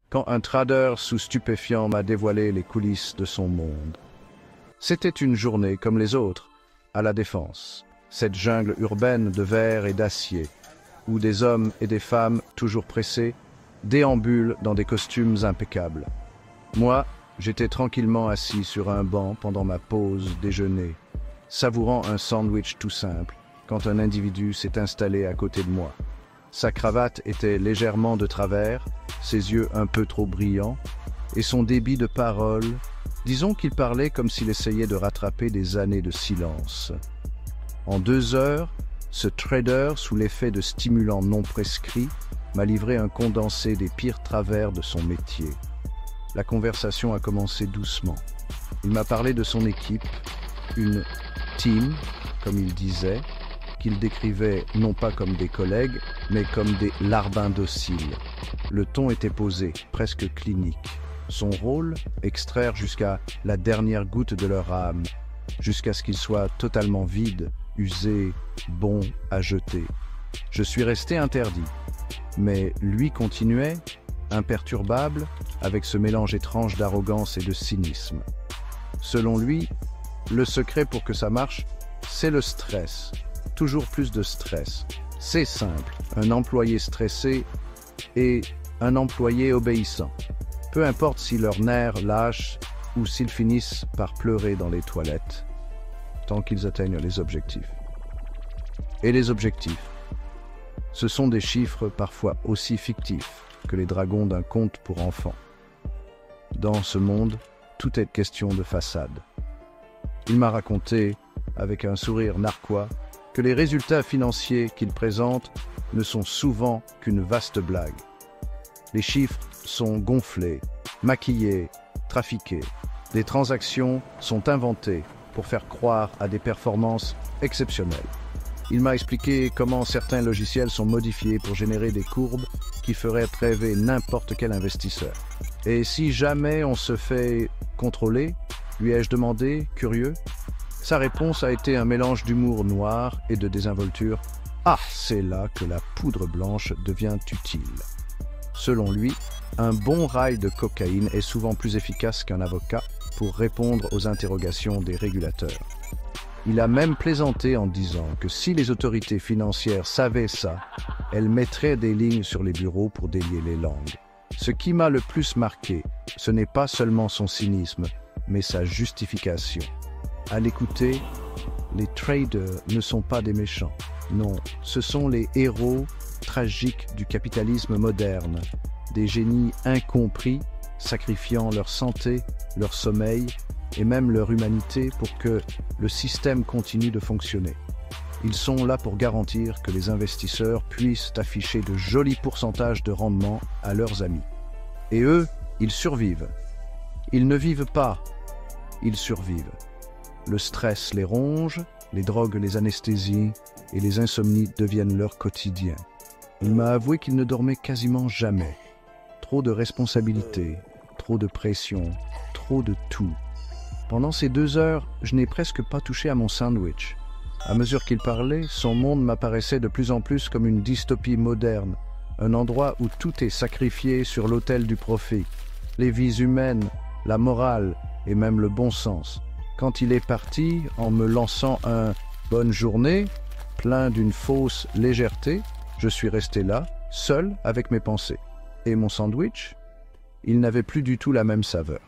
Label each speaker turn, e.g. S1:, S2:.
S1: quand un trader sous stupéfiant m'a dévoilé les coulisses de son monde. C'était une journée comme les autres, à la Défense, cette jungle urbaine de verre et d'acier, où des hommes et des femmes, toujours pressés, déambulent dans des costumes impeccables. Moi, j'étais tranquillement assis sur un banc pendant ma pause déjeuner, savourant un sandwich tout simple, quand un individu s'est installé à côté de moi. Sa cravate était légèrement de travers, ses yeux un peu trop brillants, et son débit de parole, disons qu'il parlait comme s'il essayait de rattraper des années de silence. En 2 heures, ce trader, sous l'effet de stimulants non prescrits, m'a livré un condensé des pires travers de son métier. La conversation a commencé doucement. Il m'a parlé de son équipe, une « team », comme il disait, qu'il décrivait non pas comme des collègues, mais comme des larbins dociles. Le ton était posé, presque clinique. Son rôle, extraire jusqu'à la dernière goutte de leur âme, jusqu'à ce qu'ils soient totalement vides, usés, bons à jeter. Je suis resté interdit, mais lui continuait, imperturbable, avec ce mélange étrange d'arrogance et de cynisme. Selon lui, le secret pour que ça marche, c'est le stress. Toujours plus de stress. C'est simple, un employé stressé et un employé obéissant. Peu importe si leurs nerfs lâchent ou s'ils finissent par pleurer dans les toilettes, tant qu'ils atteignent les objectifs. Et les objectifs, ce sont des chiffres parfois aussi fictifs que les dragons d'un conte pour enfants. Dans ce monde, tout est question de façade. Il m'a raconté, avec un sourire narquois, que les résultats financiers qu'il présente ne sont souvent qu'une vaste blague. Les chiffres sont gonflés, maquillés, trafiqués. Des transactions sont inventées pour faire croire à des performances exceptionnelles. Il m'a expliqué comment certains logiciels sont modifiés pour générer des courbes qui feraient rêver n'importe quel investisseur. Et si jamais on se fait contrôler, lui ai-je demandé, curieux. Sa réponse a été un mélange d'humour noir et de désinvolture. Ah, c'est là que la poudre blanche devient utile. Selon lui, un bon rail de cocaïne est souvent plus efficace qu'un avocat pour répondre aux interrogations des régulateurs. Il a même plaisanté en disant que si les autorités financières savaient ça, elles mettraient des lignes sur les bureaux pour délier les langues. Ce qui m'a le plus marqué, ce n'est pas seulement son cynisme, mais sa justification. À l'écouter, les traders ne sont pas des méchants. Non, ce sont les héros tragiques du capitalisme moderne, des génies incompris, sacrifiant leur santé, leur sommeil et même leur humanité pour que le système continue de fonctionner. Ils sont là pour garantir que les investisseurs puissent afficher de jolis pourcentages de rendement à leurs amis. Et eux, ils survivent. Ils ne vivent pas, ils survivent. Le stress les ronge, les drogues les anesthésient et les insomnies deviennent leur quotidien. Il m'a avoué qu'il ne dormait quasiment jamais. Trop de responsabilités, trop de pression, trop de tout. Pendant ces 2 heures, je n'ai presque pas touché à mon sandwich. À mesure qu'il parlait, son monde m'apparaissait de plus en plus comme une dystopie moderne, un endroit où tout est sacrifié sur l'autel du profit. Les vies humaines, la morale et même le bon sens. Quand il est parti, en me lançant un « bonne journée », plein d'une fausse légèreté, je suis resté là, seul avec mes pensées. Et mon sandwich, il n'avait plus du tout la même saveur.